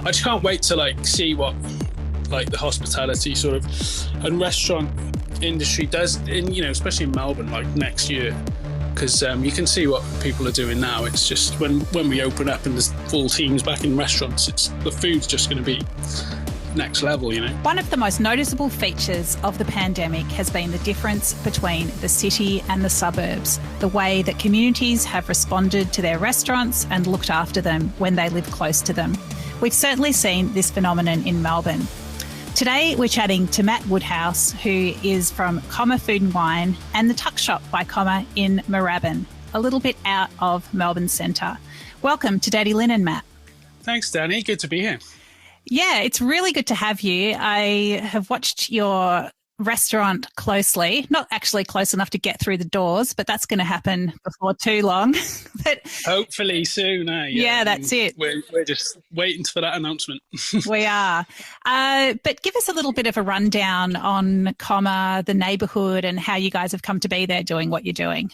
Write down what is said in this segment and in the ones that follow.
I just can't wait to like see what like the hospitality sort of and restaurant industry does in, you know, especially in Melbourne, like next year, because you can see what people are doing now. It's just when we open up and there's full teams back in restaurants, it's the food's just going to be next level, you know. One of the most noticeable features of the pandemic has been the difference between the city and the suburbs, the way that communities have responded to their restaurants and looked after them when they live close to them. We've certainly seen this phenomenon in Melbourne. Today, we're chatting to Matt Woodhouse, who is from Comma Food and Wine and the Tuck Shop by Comma in Moorabbin, a little bit out of Melbourne centre. Welcome to Daddy Lynn and Matt. Thanks, Dani. Good to be here. Yeah, it's really good to have you. I have watched your restaurant closely, not actually close enough to get through the doors, but that's going to happen before too long. But hopefully soon. Yeah, that's it. We're just waiting for that announcement. We are. But give us a little bit of a rundown on Comma, the neighbourhood, and how you guys have come to be there doing what you're doing.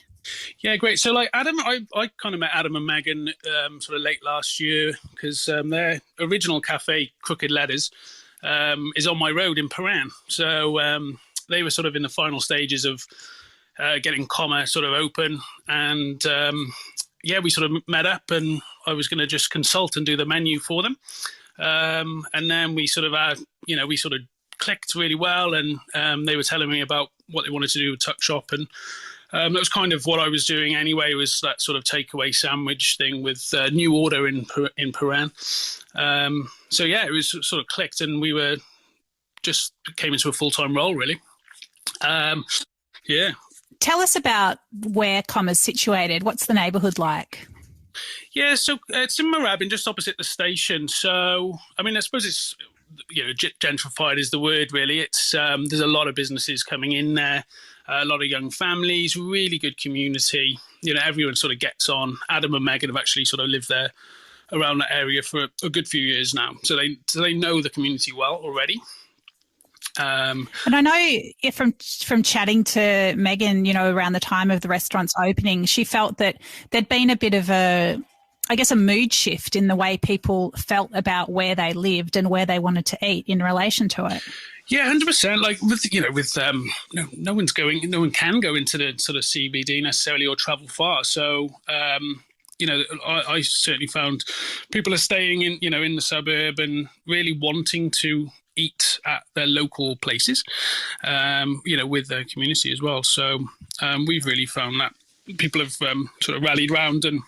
Yeah, great. So like Adam, I kind of met Adam and Megan sort of late last year because their original cafe, Crooked Letters, is on my road in Paran. So they were sort of in the final stages of getting Comma sort of open. And we sort of met up and I was going to just consult and do the menu for them. And then we sort of, we sort of clicked really well. And they were telling me about what they wanted to do with Tuck Shop. And that was kind of what I was doing anyway, was that sort of takeaway sandwich thing with New Order in Paran. So yeah, it was sort of clicked and we were just came into a full-time role really. Yeah. Tell us about where Comma's situated. What's the neighbourhood like? Yeah, so it's in Moorabbin, just opposite the station. So, I mean, I suppose it's, gentrified is the word really. It's there's a lot of businesses coming in there. A lot of young families, really good community. Everyone sort of gets on. Adam and Megan have actually sort of lived there around that area for a good few years now. So they know the community well already. And I know from chatting to Megan, around the time of the restaurant's opening, she felt that there'd been a bit of a mood shift in the way people felt about where they lived and where they wanted to eat in relation to it. Yeah, 100%. Like no one can go into the sort of CBD necessarily or travel far. So, I certainly found people are staying in the suburb and really wanting to eat at their local places, with their community as well. So we've really found that people have sort of rallied round and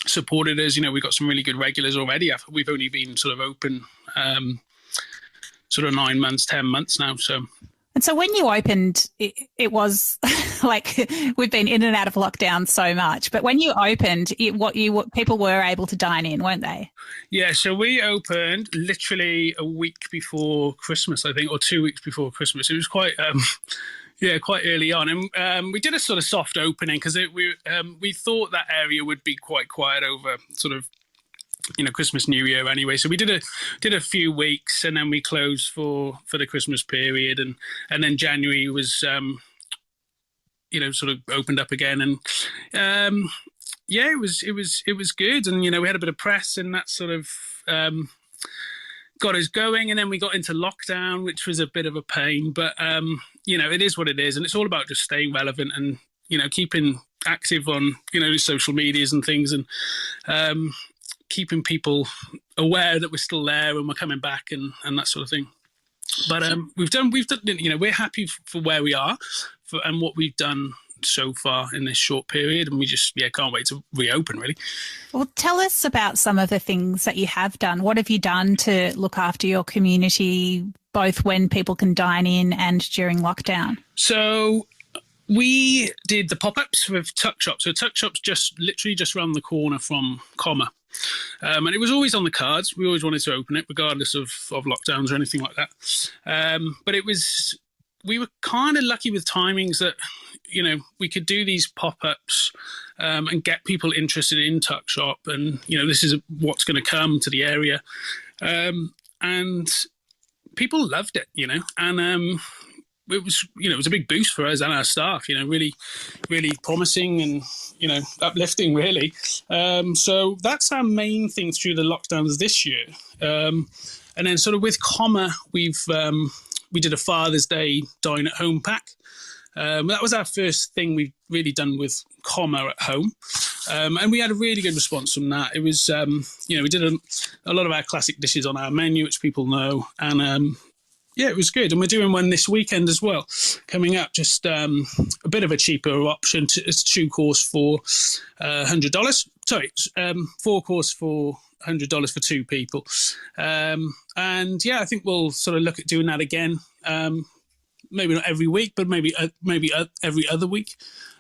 supported us. We've got some really good regulars already. We've only been sort of open sort of 9 months, 10 months now. And so when you opened, it was like we've been in and out of lockdown so much. But when you opened, people were able to dine in, weren't they? Yeah, so we opened literally a week before Christmas, I think, or 2 weeks before Christmas. It was quite quite early on. And we did a sort of soft opening because we thought that area would be quite quiet over sort of Christmas, New Year anyway. So we did a few weeks and then we closed for the Christmas period and then January was sort of opened up again and it was good and we had a bit of press and that sort of got us going and then we got into lockdown, which was a bit of a pain, but it is what it is and it's all about just staying relevant and keeping active on social medias and things and keeping people aware that we're still there and we're coming back and that sort of thing. But we've done, we're happy for where we are and what we've done so far in this short period. And we just, can't wait to reopen really. Well, tell us about some of the things that you have done. What have you done to look after your community, both when people can dine in and during lockdown? So we did the pop-ups with Tuck Shop. So Tuck Shop's literally just around the corner from Comma. And it was always on the cards. We always wanted to open it, regardless of lockdowns or anything like that. But we were kind of lucky with timings that, we could do these pop-ups and get people interested in Tuck Shop. And, this is what's going to come to the area. And people loved it, and it was, it was a big boost for us and our staff, really, really promising and, uplifting, really. So that's our main thing through the lockdowns this year. And then sort of with Comma, we did a Father's Day dine at home pack. That was our first thing we've really done with Comma at home. And we had a really good response from that. It was, we did a lot of our classic dishes on our menu, which people know. And it was good. And we're doing one this weekend as well, coming up, just a bit of a cheaper option. It's 2-course for $100. Sorry, 4-course for $100 for 2 people. And I think we'll sort of look at doing that again. Maybe not every week, but maybe every other week,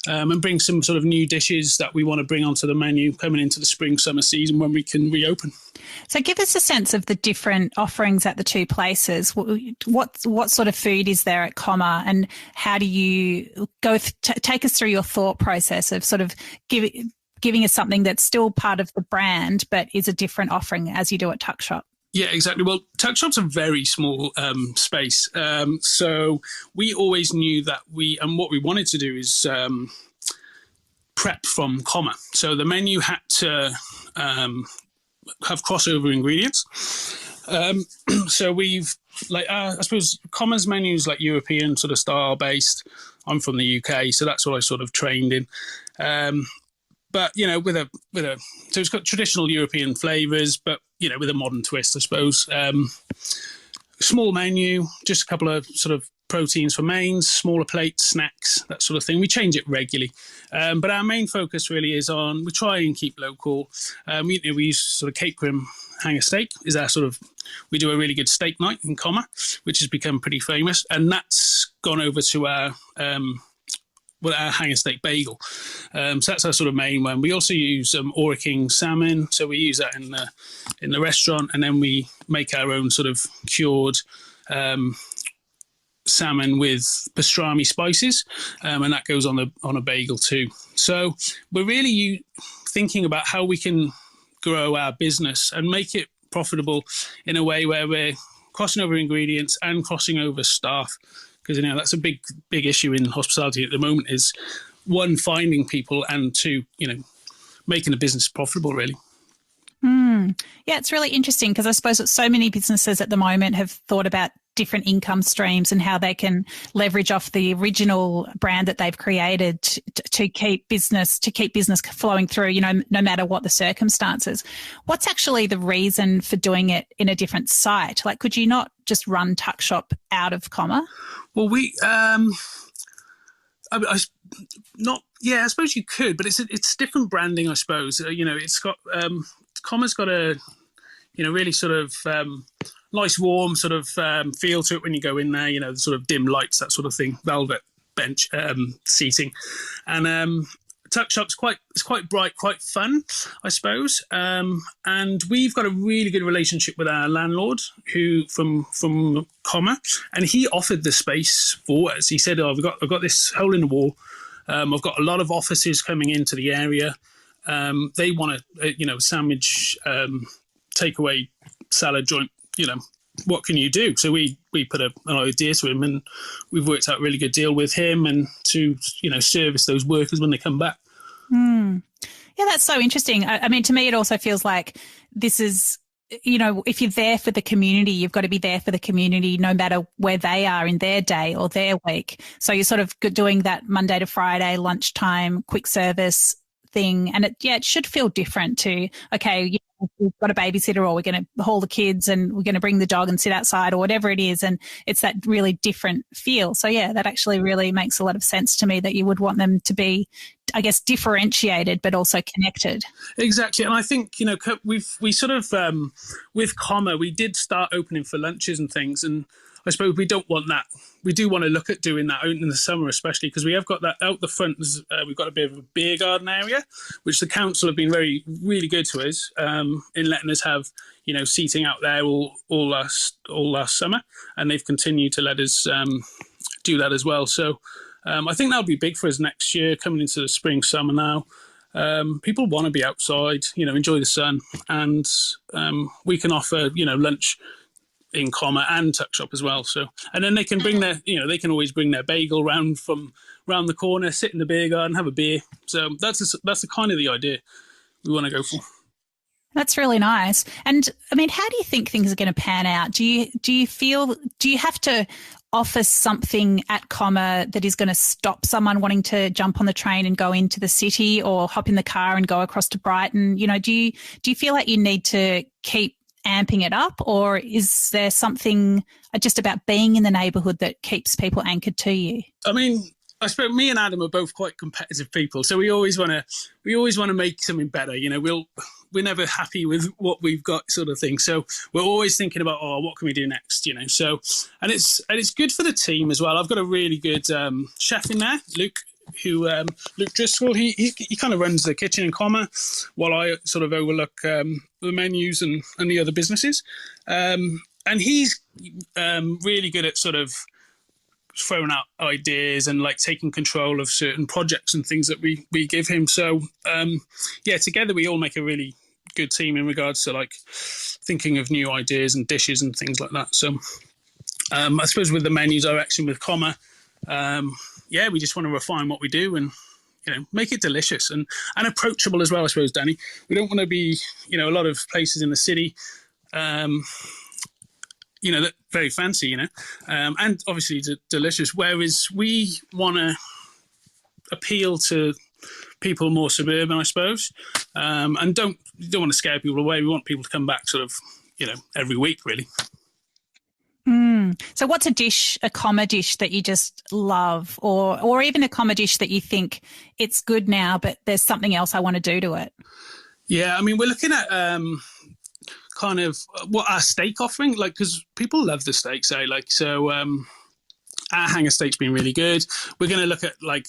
and bring some sort of new dishes that we want to bring onto the menu coming into the spring, summer season when we can reopen. So give us a sense of the different offerings at the 2 places. What sort of food is there at Comma, and how do you go take us through your thought process of sort of giving us something that's still part of the brand but is a different offering as you do at Tuck Shop? Yeah, exactly. Well, Tuck Shop's a very small space. So we always knew that what we wanted to do is prep from Comma. So the menu had to have crossover ingredients. So we've, I suppose Comma's menu is like European sort of style based. I'm from the UK, so that's what I sort of trained in. But, so it's got traditional European flavours, but, with a modern twist, I suppose. Small menu, just a couple of sort of proteins for mains, smaller plates, snacks, that sort of thing. We change it regularly. But our main focus really is on, we try and keep local. We use sort of Cape Grim hanger steak is our sort of, we do a really good steak night in Comma, which has become pretty famous. And that's gone over to our hanger steak bagel. So that's our sort of main one. We also use Ora King salmon, so we use that in the restaurant, and then we make our own sort of cured salmon with pastrami spices, and that goes on a bagel too. So we're really thinking about how we can grow our business and make it profitable in a way where we're crossing over ingredients and crossing over staff. Because that's a big issue in hospitality at the moment, is 1, finding people, and 2, making the business profitable, really. Yeah, it's really interesting because I suppose that so many businesses at the moment have thought about different income streams and how they can leverage off the original brand that they've created to keep business flowing through, no matter what the circumstances. What's actually the reason for doing it in a different site? Like, could you not just run Tuck Shop out of Comma? Well, I suppose you could, but it's different branding, I suppose. It's got Comma's got a really sort of nice warm sort of feel to it when you go in there. The sort of dim lights, that sort of thing, velvet bench seating, and Tuck Shop's quite bright, quite fun, I suppose. And we've got a really good relationship with our landlord, who from Comma, and he offered the space for us. He said, I've got this hole in the wall. I've got a lot of offices coming into the area. They want a sandwich, takeaway salad joint. What can you do? So we put an idea to him, and we've worked out a really good deal with him, and to service those workers when they come back. Yeah, that's so interesting. I mean, to me, it also feels like this is, if you're there for the community, you've got to be there for the community no matter where they are in their day or their week. So you're sort of doing that Monday to Friday lunchtime quick service thing, and it should feel different to, okay, we've got a babysitter, or we're going to haul the kids and we're going to bring the dog and sit outside, or whatever it is, and it's that really different feel. So yeah, that actually really makes a lot of sense to me, that you would want them to be, I guess, differentiated but also connected. Exactly. And I think we sort of with Comma, we did start opening for lunches and things, and I suppose we don't want that. We do want to look at doing that out in the summer, especially because we have got that out the front. We've got a bit of a beer garden area, which the council have been really good to us in letting us have, seating out there all last summer, and they've continued to let us do that as well. So I think that'll be big for us next year, coming into the spring, summer now. People want to be outside, enjoy the sun, and we can offer, lunch in comma and tuck shop as well. So, and then they can bring their, they can always bring their bagel round from round the corner, sit in the beer garden, have a beer. So that's the kind of the idea we want to go for. That's really nice. And I mean, how do you think things are going to pan out? Do you have to offer something at comma that is going to stop someone wanting to jump on the train and go into the city, or hop in the car and go across to Brighton? Do you feel like you need to keep amping it up, or is there something just about being in the neighbourhood that keeps people anchored to you? I mean, I suppose me and Adam are both quite competitive people, so we always want to make something better. We're never happy with what we've got, sort of thing. So we're always thinking about, what can we do next? So, and it's good for the team as well. I've got a really good chef in there, Luke Driscoll. He kind of runs the kitchen in comma, while I sort of overlook the menus and the other businesses. And he's really good at sort of throwing out ideas and like taking control of certain projects and things that we give him. So together we all make a really good team in regards to like thinking of new ideas and dishes and things like that. So I suppose with the menu direction with comma, we just want to refine what we do and make it delicious and approachable as well, I suppose, Danny. We don't want to be a lot of places in the city that very fancy, and obviously delicious. Whereas we want to appeal to people more suburban, I suppose, and don't want to scare people away. We want people to come back sort of, every week, really. So what's a comma dish that you just love, or even a comma dish that you think it's good now, but there's something else I want to do to it? Yeah, I mean, we're looking at kind of what our steak offering, like, because people love the steak, our hanger steak's been really good. We're going to look at like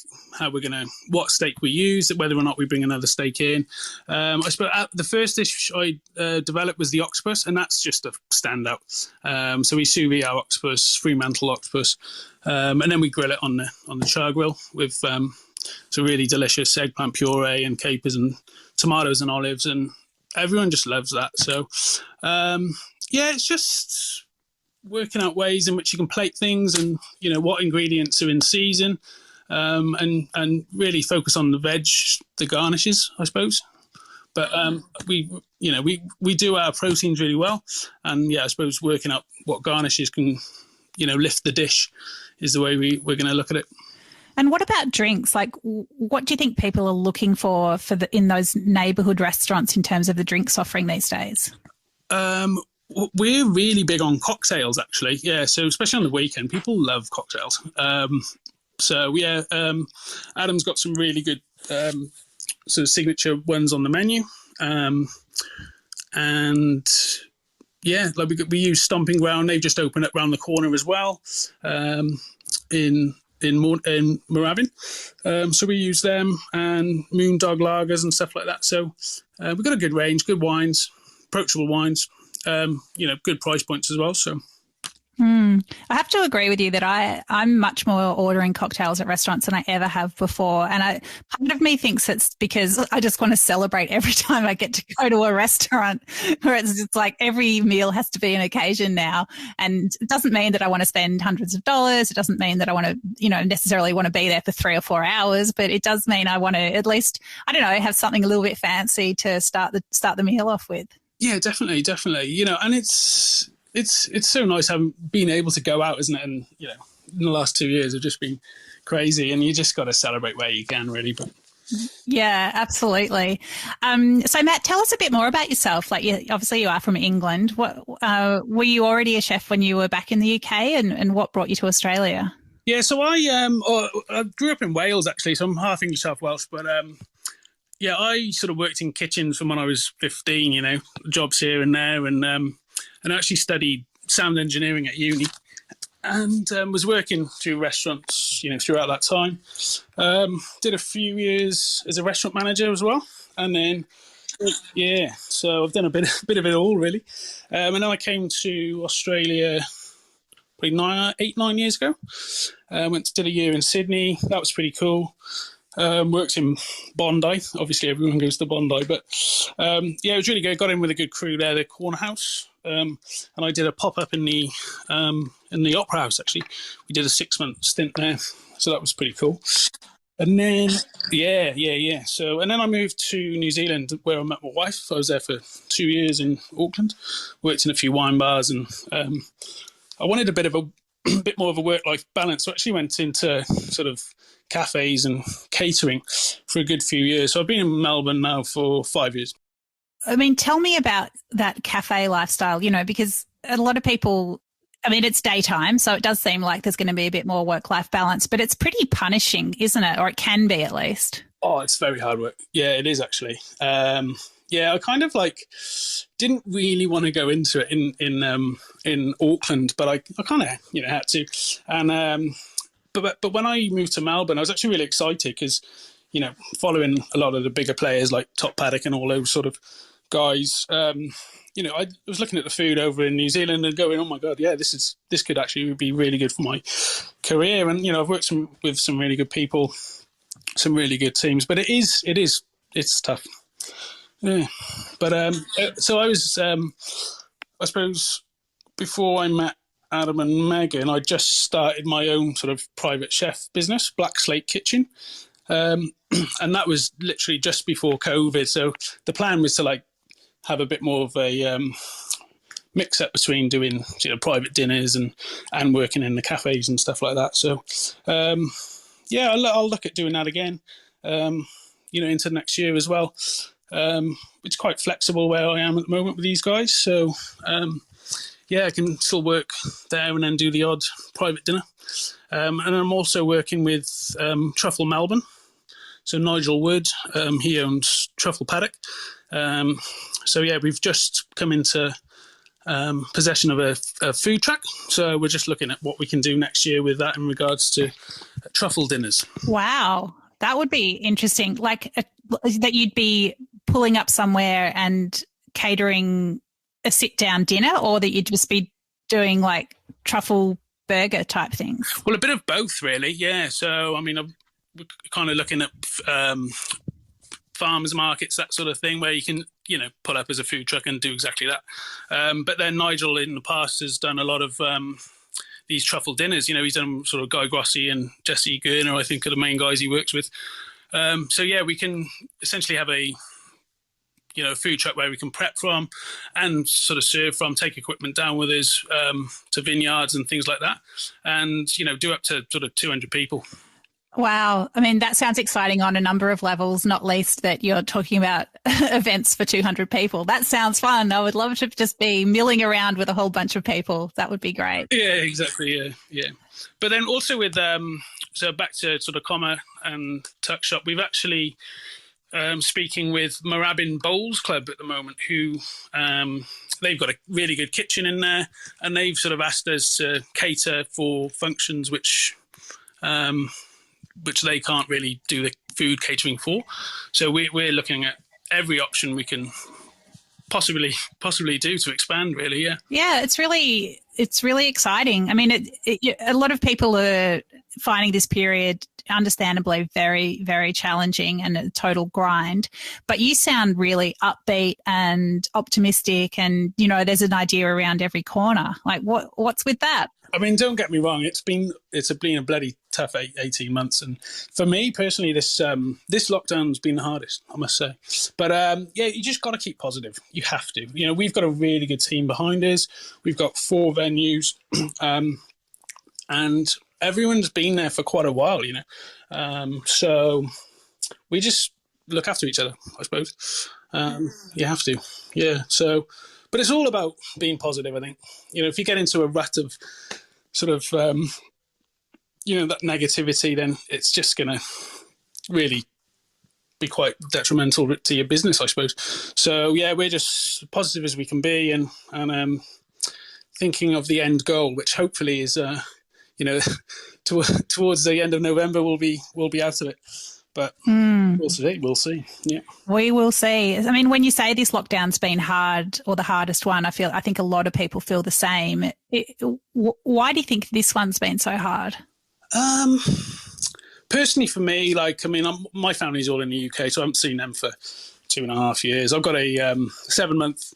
what steak we use, whether or not we bring another steak in. I suppose the first dish I developed was the octopus, and that's just a standout. So we sous vide our octopus, Fremantle octopus, and then we grill it on the char grill with some really delicious eggplant puree and capers and tomatoes and olives, and everyone just loves that. So, it's just working out ways in which you can plate things and, what ingredients are in season, and really focus on the the garnishes, I suppose. But we do our proteins really well. And, I suppose working out what garnishes can, lift the dish is the way we're going to look at it. And what about drinks? Like, what do you think people are looking for in those neighbourhood restaurants in terms of the drinks offering these days? We're really big on cocktails, actually. Yeah, so especially on the weekend, people love cocktails. Adam's got some really good sort of signature ones on the menu. We use Stomping Ground. They've just opened up round the corner as well, in Moorabbin. So we use them, and Moondog lagers and stuff like that. So we've got a good range, good wines, approachable wines, good price points as well. So I have to agree with you that I'm much more ordering cocktails at restaurants than I ever have before. And part of me thinks it's because I just want to celebrate every time I get to go to a restaurant, where it's just like every meal has to be an occasion now. And it doesn't mean that I want to spend hundreds of dollars. It doesn't mean that I want to, necessarily want to be there for 3 or 4 hours, but it does mean I want to at least, have something a little bit fancy to start the meal off with. Yeah, definitely. And it's so nice being able to go out, isn't it? And in the last 2 years have just been crazy, and you just got to celebrate where you can, really. But yeah, absolutely. So Matt, tell us a bit more about yourself. Like, obviously you are from England. What were you already a chef when you were back in the UK, and what brought you to Australia? Yeah, so I grew up in Wales, actually. So I'm half English, half Welsh, but I sort of worked in kitchens from when I was 15. Jobs here and there, and actually studied sound engineering at uni, and was working through restaurants, throughout that time. Did a few years as a restaurant manager as well, and then so I've done a bit of it all, really. And then I came to Australia probably 9 years ago. Did a year in Sydney. That was pretty cool. Works in Bondi. Obviously, everyone goes to Bondi, but yeah, it was really good. Got in with a good crew there, the Corner House, and I did a pop up in the Opera House. Actually, we did a 6-month stint there, so that was pretty cool. And then yeah. So and then I moved to New Zealand where I met my wife. I was there for 2 years in Auckland. Worked in a few wine bars, and I wanted a bit more of a work-life balance. So I actually went into sort of cafes and catering for a good few years. So I've been in Melbourne now for 5 years. I mean, tell me about that cafe lifestyle, because a lot of people, I mean, it's daytime, so it does seem like there's going to be a bit more work-life balance, but it's pretty punishing, isn't it? Or it can be at least. Oh, it's very hard work. Yeah, it is actually. Yeah, I kind of didn't really want to go into it in Auckland, but I kind of had to. And but when I moved to Melbourne, I was actually really excited because following a lot of the bigger players like Top Paddock and all those sort of guys. I was looking at the food over in New Zealand and going, oh my God, yeah, this could actually be really good for my career. And I've worked with some really good people, some really good teams, but it's tough. Yeah, but so I was, I suppose, before I met Adam and Megan, I just started my own sort of private chef business, Black Slate Kitchen, and that was literally just before COVID. So the plan was to have a bit more of a mix up between doing private dinners and working in the cafes and stuff like that. So yeah, I'll look at doing that again, into next year as well. It's quite flexible where I am at the moment with these guys. So, yeah, I can still work there and then do the odd private dinner. And I'm also working with Truffle Melbourne. So Nigel Wood, he owns Truffle Paddock. So, yeah, we've just come into possession of a food truck. So we're just looking at what we can do next year with that in regards to truffle dinners. Wow. That would be interesting. That you'd be pulling up somewhere and catering a sit-down dinner, or that you'd just be doing truffle burger type things? Well, a bit of both, really, yeah. So, I mean, we're kind of looking at farmers markets, that sort of thing, where you can, pull up as a food truck and do exactly that. But then Nigel in the past has done a lot of these truffle dinners. He's done sort of Guy Grossi and Jesse Gurner, I think, are the main guys he works with. So, yeah, we can essentially have a food truck where we can prep from and sort of serve from, take equipment down with us to vineyards and things like that, and do up to sort of 200 people. Wow. I mean, that sounds exciting on a number of levels, not least that you're talking about events for 200 people. That sounds fun. I would love to just be milling around with a whole bunch of people. That would be great. Yeah, exactly. Yeah. But then also with so back to sort of Comma and Tuck Shop, we've actually speaking with Moorabbin Bowls Club at the moment, who they've got a really good kitchen in there, and they've sort of asked us to cater for functions which they can't really do the food catering for. So we're looking at every option we can possibly do to expand, really. Yeah, it's really exciting. I mean, a lot of people are finding this period understandably very, very challenging and a total grind, but you sound really upbeat and optimistic, and there's an idea around every corner. What's with that? I mean, don't get me wrong, it's been a bloody tough 18 months, and for me personally, this lockdown's been the hardest, I must say. But yeah, you just got to keep positive. You have to. We've got a really good team behind us. We've got 4 venues, and everyone's been there for quite a while, so we just look after each other, I suppose. You have to, yeah. So, but it's all about being positive, I think. If you get into a rut of sort of, that negativity, then it's just going to really be quite detrimental to your business, I suppose. So, yeah, we're just positive as we can be, and thinking of the end goal, which hopefully is, towards the end of November, we'll be out of it. But we'll see. Yeah, we will see. I mean, when you say this lockdown's been hard, or the hardest one, I think a lot of people feel the same. Why do you think this one's been so hard? personally for me, like, I mean, my family's all in the UK, so I haven't seen them for 2.5 years. I've got a 7-month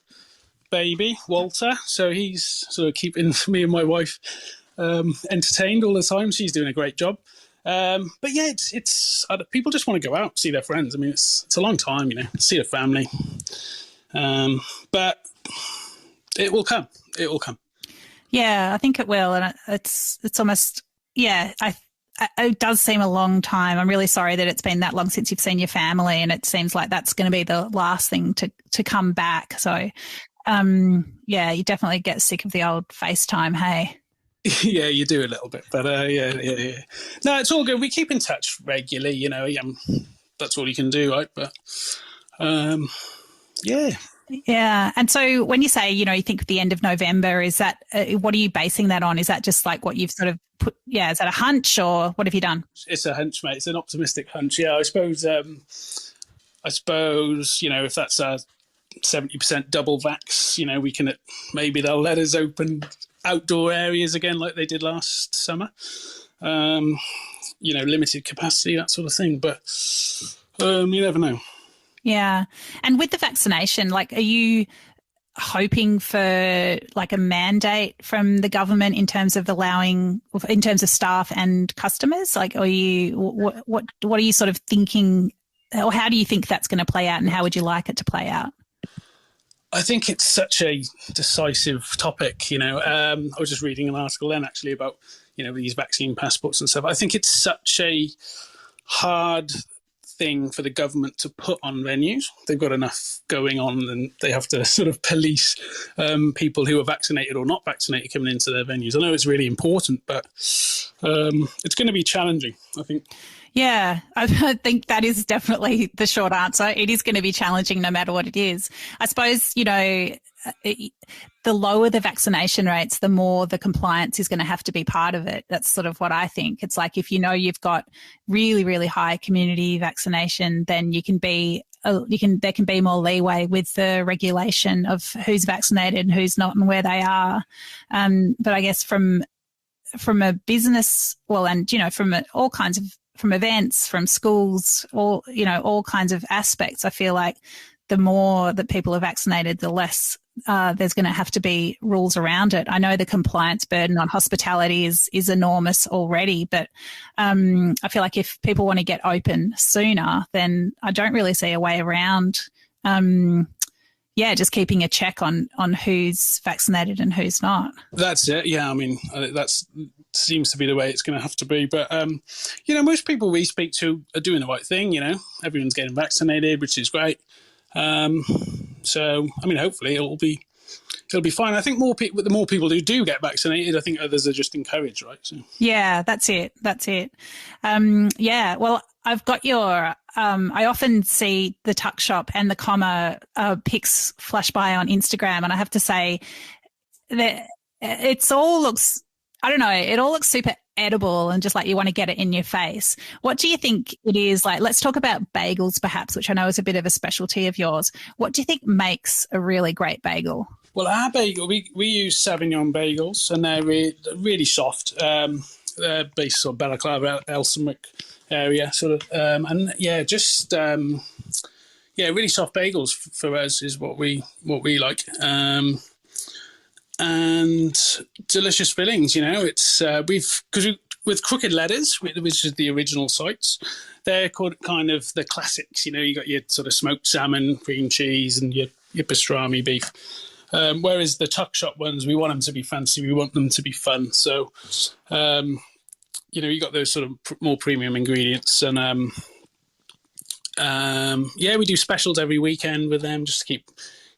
baby, Walter, so he's sort of keeping me and my wife entertained all the time. She's doing a great job. But yeah, it's people just want to go out, see their friends. I mean, it's a long time, see their family. But it will come. It will come. Yeah, I think it will, and it's almost it does seem a long time. I'm really sorry that it's been that long since you've seen your family, and it seems like that's going to be the last thing to come back. So, you definitely get sick of the old FaceTime, hey? Yeah, you do a little bit, but yeah. No, it's all good. We keep in touch regularly, that's all you can do, right? But yeah. Yeah. And so when you say, you think the end of November, is that, what are you basing that on? Is that just like what you've sort of put, is that a hunch or what have you done? It's a hunch, mate. It's an optimistic hunch. Yeah, I suppose, if that's a 70% double vax, we can, maybe they'll let us open outdoor areas again like they did last summer. Limited capacity, that sort of thing. But you never know. Yeah. And with the vaccination, like, are you hoping for like a mandate from the government in terms of staff and customers? Like, are you, what are you sort of thinking, or how do you think that's going to play out, and how would you like it to play out? I think it's such a decisive topic, I was just reading an article then actually about, these vaccine passports and stuff. I think it's such a hard thing for the government to put on venues. They've got enough going on, and they have to sort of police people who are vaccinated or not vaccinated coming into their venues. I know it's really important, but it's going to be challenging, I think. Yeah, I think that is definitely the short answer. It is going to be challenging no matter what it is. I suppose, the lower the vaccination rates, the more the compliance is going to have to be part of it. That's sort of what I think. It's like, if you've got really, really high community vaccination, then there can be more leeway with the regulation of who's vaccinated and who's not and where they are. But I guess from a business, from events, from schools, all kinds of aspects, I feel like the more that people are vaccinated, the less there's going to have to be rules around it. I know the compliance burden on hospitality is enormous already, but I feel like if people want to get open sooner, then I don't really see a way around just keeping a check on who's vaccinated and who's not. That's it. Yeah, I mean, that seems to be the way it's going to have to be. But, most people we speak to are doing the right thing, Everyone's getting vaccinated, which is great. So, I mean, hopefully it'll be fine. I think the more people who do get vaccinated, I think others are just encouraged, right? So. Yeah, that's it. Well, I've got your, I often see the Tuck Shop and the Comma pics flash by on Instagram, and I have to say that it all looks super edible and just like you want to get it in your face. What do you think it is? Like, let's talk about bagels perhaps, which I know is a bit of a specialty of yours. What do you think makes a really great bagel? Well, our bagel, we use Sauvignon bagels, and they're really soft. They're based on Balaclava, Elswick area, sort of. Really soft bagels for us is what we like. And delicious fillings, it's with Crooked Letters, which is the original sites, they're called kind of the classics. You got your sort of smoked salmon, cream cheese, and your pastrami beef. Whereas the Tuck Shop ones, we want them to be fancy, we want them to be fun. So, you got those sort of more premium ingredients, and we do specials every weekend with them just to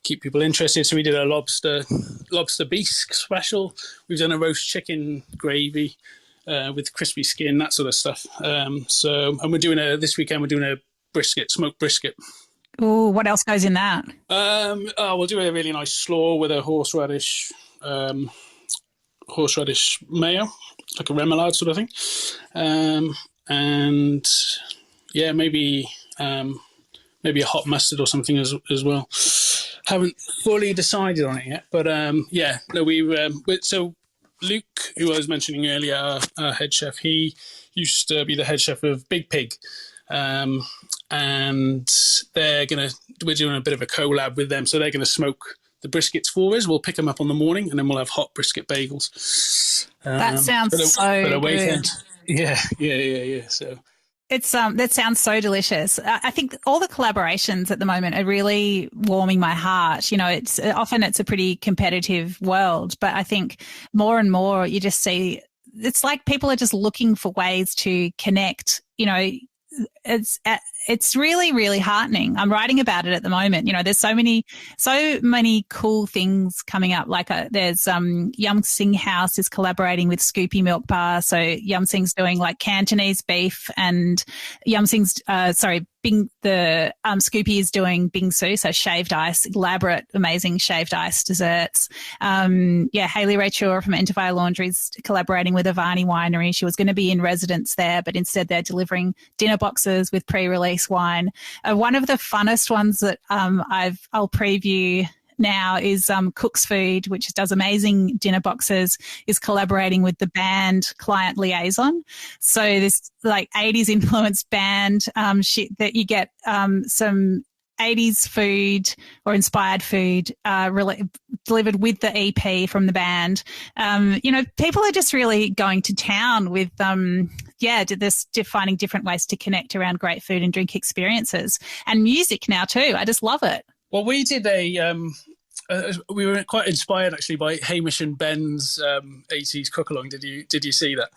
keep people interested. So we did a lobster bisque special. We've done a roast chicken gravy with crispy skin, that sort of stuff. And we're doing this weekend we're doing a smoked brisket. Oh, what else goes in that? We'll do a really nice slaw with a horseradish mayo, like a remoulade sort of thing. Maybe a hot mustard or something as well. Haven't fully decided on it yet, but Luke, who I was mentioning earlier, our head chef, he used to be the head chef of Big Pig. And we're doing a bit of a collab with them. So they're going to smoke the briskets for us. We'll pick them up on the morning, and then we'll have hot brisket bagels. That sounds so good. Yeah. So it's that sounds so delicious. I think all the collaborations at the moment are really warming my heart. You know, it's a pretty competitive world, but I think more and more you just see it's like people are just looking for ways to connect. You know, it's really, really heartening. I'm writing about it at the moment. You know, there's so many cool things coming up. Like there's Yum Sing House is collaborating with Scoopy Milk Bar. So Yum Sing's doing like Cantonese beef, and Yum Sing's Scoopy is doing bingsu, so shaved ice, elaborate, amazing shaved ice desserts. Hayley Rachel from Enterfire Laundry is collaborating with Avani Winery. She was going to be in residence there, but instead they're delivering dinner boxes with pre-release wine. One of the funnest ones that I'll preview now is Cook's Food, which does amazing dinner boxes, is collaborating with the band Client Liaison. So this like 80s influenced band that you get some 80s food or inspired food delivered with the EP from the band. You know, people are just really going to town with finding different ways to connect around great food and drink experiences, and music now too. I just love it. Well, we did we were quite inspired actually by Hamish and Ben's 80s cook along. Did you see that?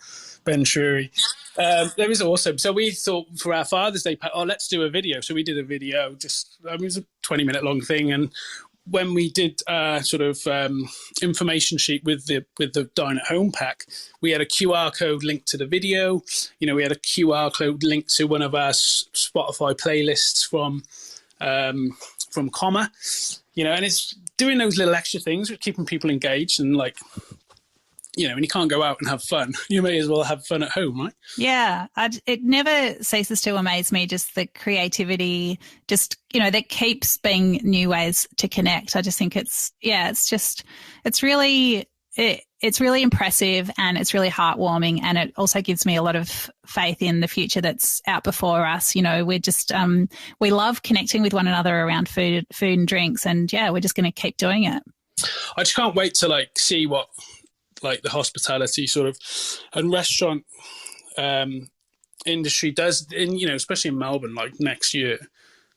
Ben Shrewy. That was awesome. So we thought for our Father's Day, let's do a video. So we did a video. It was a 20-minute long thing, and when we did information sheet with the Dine at Home pack, we had a QR code linked to the video. You know, we had a QR code linked to one of our Spotify playlists from Comma. You know, and it's doing those little extra things with keeping people engaged, and like, you know, when you can't go out and have fun, you may as well have fun at home, right? Yeah, it never ceases to amaze me, just the creativity, just, you know, that keeps being new ways to connect. I just think it's really impressive, and it's really heartwarming, and it also gives me a lot of faith in the future that's out before us. You know, we're just we love connecting with one another around food and drinks, and we're just going to keep doing it. I just can't wait to like see what like the hospitality sort of and restaurant industry does in, you know, especially in Melbourne, like next year,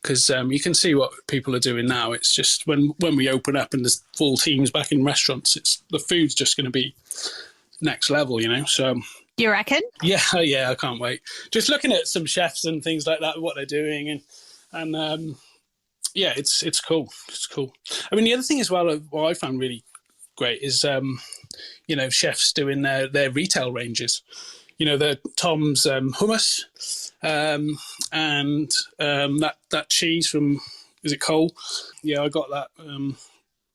because you can see what people are doing now. It's just when we open up and there's full teams back in restaurants, the food's just going to be next level, you know. So you reckon? Yeah, I can't wait. Just looking at some chefs and things like that, what they're doing, and it's cool. It's cool. I mean, the other thing as well, what I found really great is you know, chefs doing their retail ranges. You know, the Tom's hummus, and that cheese from, is it Cole? Yeah, I got that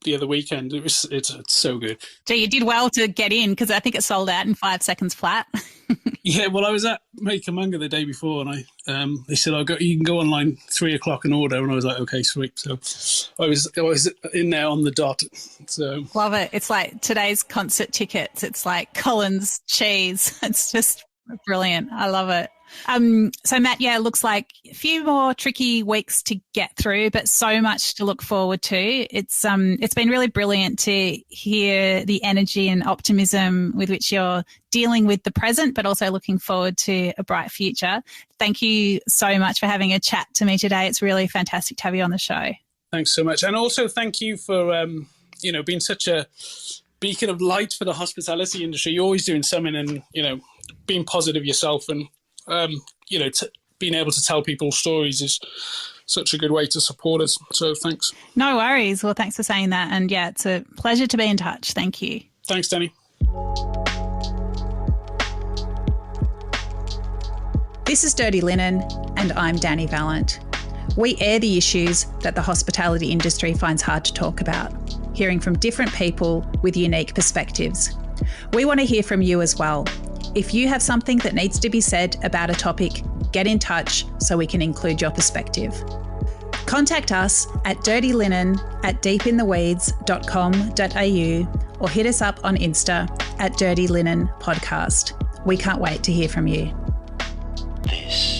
the other weekend. It's so good. So you did well to get in, because I think it sold out in 5 seconds flat. Yeah, well, I was at Makermonger the day before, and they said, you can go online 3:00 and order, and I was like, okay, sweet. So I was in there on the dot. So love it. It's like today's concert tickets. It's like Collins cheese. It's just brilliant. I love it. So Matt, it looks like a few more tricky weeks to get through, but so much to look forward to. It's been really brilliant to hear the energy and optimism with which you're dealing with the present, but also looking forward to a bright future. Thank you so much for having a chat to me today. It's really fantastic to have you on the show. Thanks so much. And also thank you for, being such a beacon of light for the hospitality industry. You're always doing something, and, being positive yourself, and being able to tell people stories is such a good way to support us. So thanks. No worries. Well, thanks for saying that. And it's a pleasure to be in touch. Thank you. Thanks, Dani. This is Dirty Linen, and I'm Dani Valent. We air the issues that the hospitality industry finds hard to talk about, hearing from different people with unique perspectives. We want to hear from you as well. If you have something that needs to be said about a topic, get in touch so we can include your perspective. Contact us at dirtylinen@deepintheweeds.com.au or hit us up on Insta at Dirty Linen Podcast. We can't wait to hear from you. This